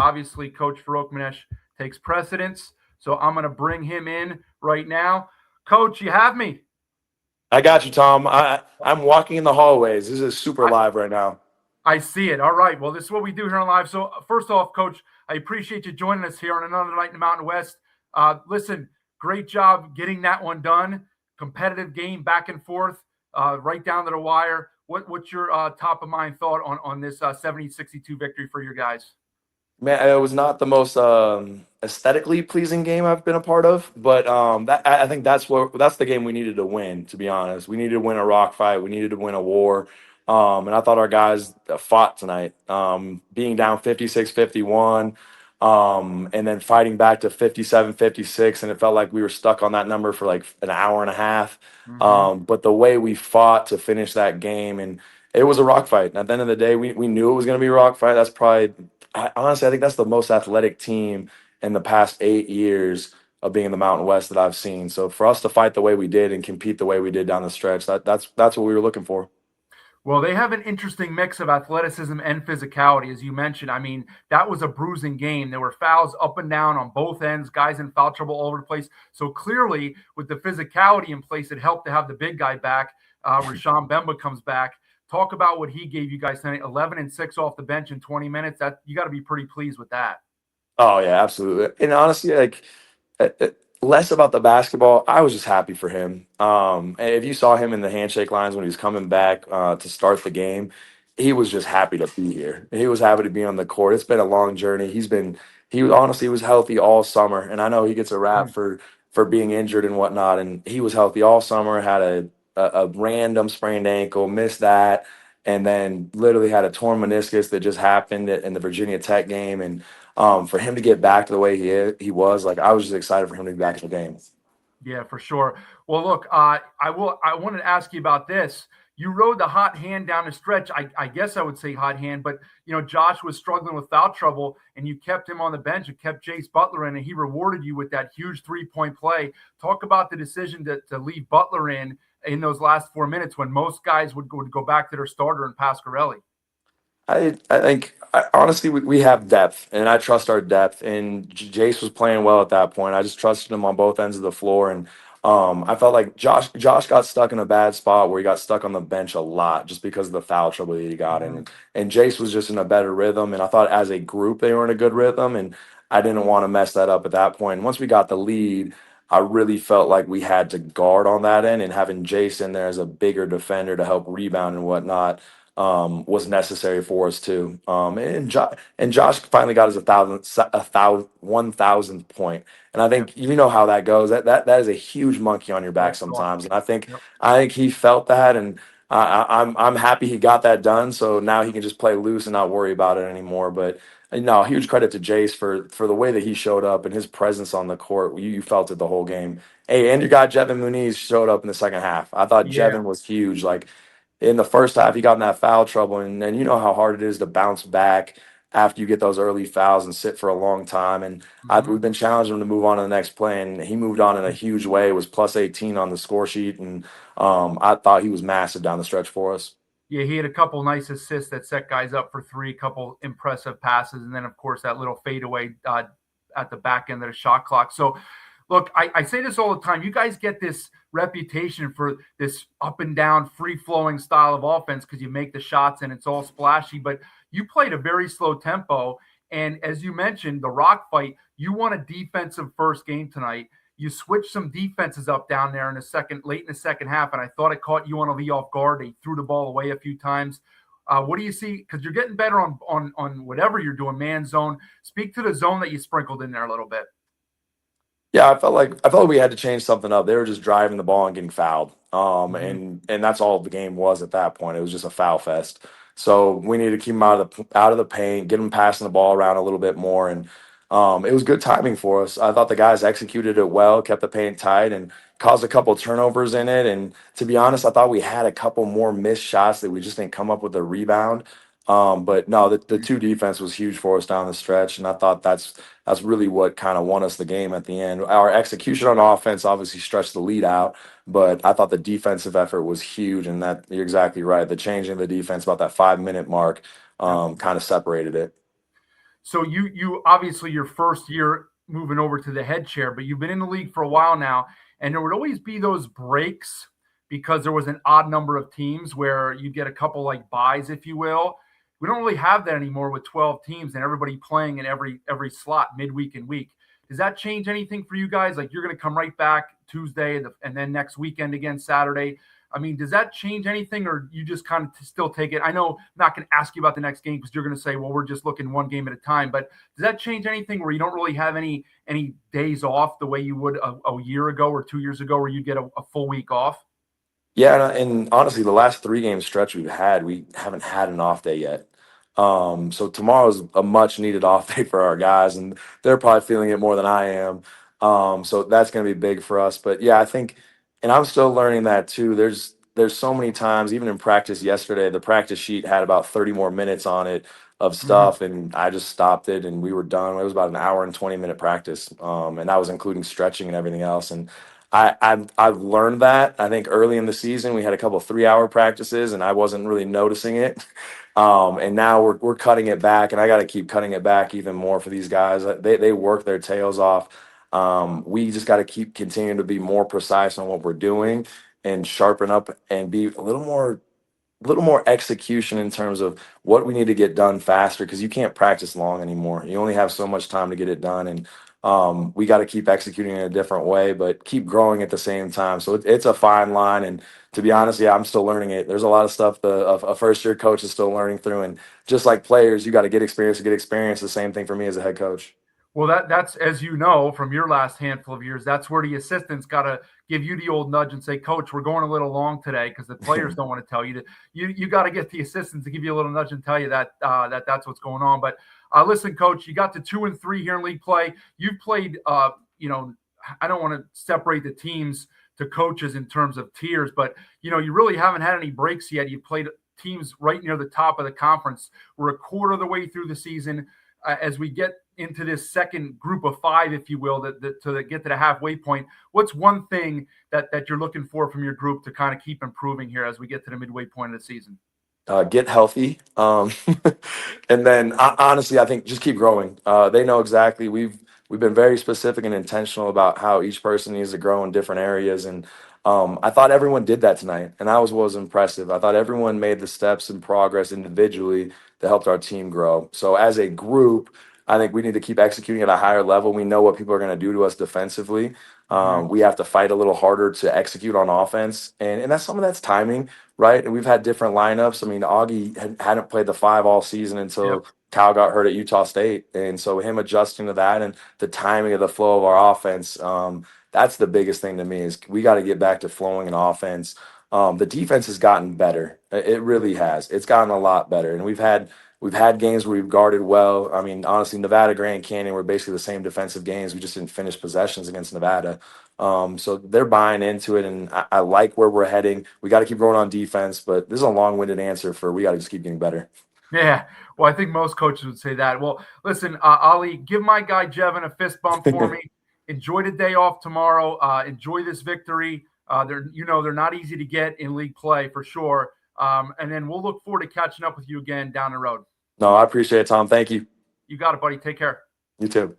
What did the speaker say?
obviously Coach Farokhmanesh takes precedence. So I'm going to bring him in right now. Coach, you have me. I got you, Tom. I'm walking in the hallways. This is super I, live right now. I see it. All right. Well, this is what we do here on live. So first off, Coach, I appreciate you joining us here on another night in the Mountain West. Listen, great job getting that one done. Competitive game, back and forth, right down to the wire. What's your top of mind thought on this 70-62 victory for your guys? Man, it was not the most aesthetically pleasing game I've been a part of, but I think that's the game we needed to win. To be honest, we needed to win a rock fight. We needed to win a war, and I thought our guys fought tonight. Being down 56-51, and then fighting back to 57-56, and it felt like we were stuck on that number for like an hour and a half. Mm-hmm. But the way we fought to finish that game, and it was a rock fight. And at the end of the day, we knew it was going to be a rock fight. That's probably honestly, I think that's the most athletic team in the past 8 years of being in the Mountain West that I've seen. So for us to fight the way we did and compete the way we did down the stretch, that's what we were looking for. Well, they have an interesting mix of athleticism and physicality, as you mentioned. I mean, that was a bruising game. There were fouls up and down on both ends, guys in foul trouble all over the place. So clearly, with the physicality in place, it helped to have the big guy back. Rashawn Bemba comes back. Talk about what he gave you guys tonight: 11 and 6 off the bench in 20 minutes. That you got to be pretty pleased with that. Oh yeah, absolutely. And honestly, like less about the basketball. I was just happy for him. And if you saw him in the handshake lines when he was coming back to start the game, he was just happy to be here. He was happy to be on the court. It's been a long journey. He was healthy all summer, and I know he gets a rap Mm. for being injured and whatnot. And he was healthy all summer. Had a random sprained ankle, missed that, and then literally had a torn meniscus that just happened in the Virginia Tech game. And for him to get back to the way he was, like I was just excited for him to be back in the game. Yeah, for sure. Well, look, I wanted to ask you about this. You rode the hot hand down the stretch. I guess I would say hot hand, but Josh was struggling with foul trouble, and you kept him on the bench and kept Jace Butler in, and he rewarded you with that huge 3-point play. Talk about the decision to leave Butler in those last 4 minutes when most guys would go back to their starter and Pasquarelli. I think honestly we have depth, and I trust our depth. And Jace was playing well at that point. I just trusted him on both ends of the floor, and I felt like Josh got stuck in a bad spot where he got stuck on the bench a lot just because of the foul trouble that he got in. Mhm. And Jace was just in a better rhythm, and I thought as a group they were in a good rhythm, and I didn't want to mess that up at that point. And once we got the lead, I really felt like we had to guard on that end, and having Jace in there as a bigger defender to help rebound and whatnot was necessary for us too. And Josh finally got his 1,000th point, and I Yep. think you know how that goes. That is a huge monkey on your back That's awesome. sometimes, and I think Yep. I think he felt that, and I'm happy he got that done. So now he can just play loose and not worry about it anymore. But no, huge credit to Jace for the way that he showed up and his presence on the court. You felt it the whole game. Hey, and your guy Jevin Muniz showed up in the second half. I thought Yeah. Jevin was huge. Like in the first half, he got in that foul trouble, and you know how hard it is to bounce back after you get those early fouls and sit for a long time. And we've Mhm. been challenging him to move on to the next play, and he moved on in a huge way. It was plus 18 on the score sheet, and I thought he was massive down the stretch for us. Yeah, he had a couple nice assists that set guys up for three, couple impressive passes, and then of course that little fadeaway at the back end of the shot clock. So, look, I say this all the time. You guys get this reputation for this up and down, free flowing style of offense because you make the shots and it's all splashy. But you played a very slow tempo, and as you mentioned, the rock fight. You won a defensive first game tonight. You switched some defenses up down there in the late in the second half, and I thought it caught UNLV off guard. They threw the ball away a few times. What do you see? Because you're getting better on whatever you're doing, man zone. Speak to the zone that you sprinkled in there a little bit. Yeah, I felt like we had to change something up. They were just driving the ball and getting fouled. Mm-hmm. And that's all the game was at that point. It was just a foul fest. So we needed to keep them out of the paint, get them passing the ball around a little bit more, and it was good timing for us. I thought the guys executed it well, kept the paint tight, and caused a couple turnovers in it. And to be honest, I thought we had a couple more missed shots that we just didn't come up with a rebound. But no, the two defense was huge for us down the stretch, and I thought that's really what kind of won us the game at the end. Our execution on offense obviously stretched the lead out, but I thought the defensive effort was huge, and that you're exactly right. The changing of the defense about that 5 minute mark Yep. kind of separated it. So you obviously your first year moving over to the head chair, but you've been in the league for a while now, and there would always be those breaks because there was an odd number of teams where you get a couple like buys, if you will. We don't really have that anymore with 12 teams and everybody playing in every slot midweek and week. Does that change anything for you guys? Like you're going to come right back Tuesday and then next weekend again Saturday. I mean, does that change anything, or you just kind of still take it? I know I'm not going to ask you about the next game because you're going to say, "Well, we're just looking one game at a time." But does that change anything where you don't really have any days off the way you would a year ago or 2 years ago, where you get a full week off? Yeah, and honestly, the last 3 game stretch we've had, we haven't had an off day yet. So tomorrow's a much needed off day for our guys, and they're probably feeling it more than I am. So that's going to be big for us. But yeah, I think, and I'm still learning that too. There's so many times, even in practice yesterday, the practice sheet had about 30 more minutes on it of Mhm. stuff, and I just stopped it, and we were done. It was about an hour and 20-minute practice, and that was including stretching and everything else. And I've learned that. I think early in the season we had a couple 3-hour practices and I wasn't really noticing it. And now we're cutting it back, and I got to keep cutting it back even more for these guys. They work their tails off. We just got to keep continuing to be more precise on what we're doing and sharpen up and be a little more execution in terms of what we need to get done faster, because you can't practice long anymore. You only have so much time to get it done, and we got to keep executing in a different way, but keep growing at the same time. So it's a fine line, and to be honest, yeah, I'm still learning it. There's a lot of stuff a first year coach is still learning through, and just like players, you got to get experience to get experience. The same thing for me as a head coach. Well, that's as you know from your last handful of years, that's where the assistants got to give you the old nudge and say, "Coach, we're going a little long today," because the players don't want to tell you to. You got to get the assistants to give you a little nudge and tell you that that's what's going on. But listen, Coach, you got to 2-3 here in league play. You've played. I don't want to separate the teams to coaches in terms of tiers, but you really haven't had any breaks yet. You played teams right near the top of the conference. We're a quarter of the way through the season. As we get into this second group of five, if you will, to get to the halfway point, what's one thing that you're looking for from your group to kind of keep improving here as we get to the midway point of the season? Get healthy, and then honestly, I think just keep growing. They know exactly. We've been very specific and intentional about how each person needs to grow in different areas, and I thought everyone did that tonight, and that was impressive. I thought everyone made the steps and progress individually that helped our team grow. So as a group, I think we need to keep executing at a higher level. We know what people are going to do to us defensively. Mm-hmm. We have to fight a little harder to execute on offense, and that's some of that's timing, right? And we've had different lineups. I mean, Augie hadn't played the five all season Yep. until Cal got hurt at Utah State, and so him adjusting to that and the timing of the flow of our offense, that's the biggest thing to me is we got to get back to flowing in offense. The defense has gotten better. It really has. It's gotten a lot better, and we've had games where we've guarded well. I mean, honestly, Nevada, Grand Canyon were basically the same defensive games. We just didn't finish possessions against Nevada. So they're buying into it, and I like where we're heading. We got to keep growing on defense, but this is a long-winded answer for we got to just keep getting better. Yeah. Well, I think most coaches would say that. Well, listen, Ali, give my guy Jevin a fist bump for me. Enjoy the day off tomorrow. Enjoy this victory. They're not easy to get in league play for sure. And then we'll look forward to catching up with you again down the road. No, I appreciate it, Tom. Thank you. You got it, buddy. Take care. You too.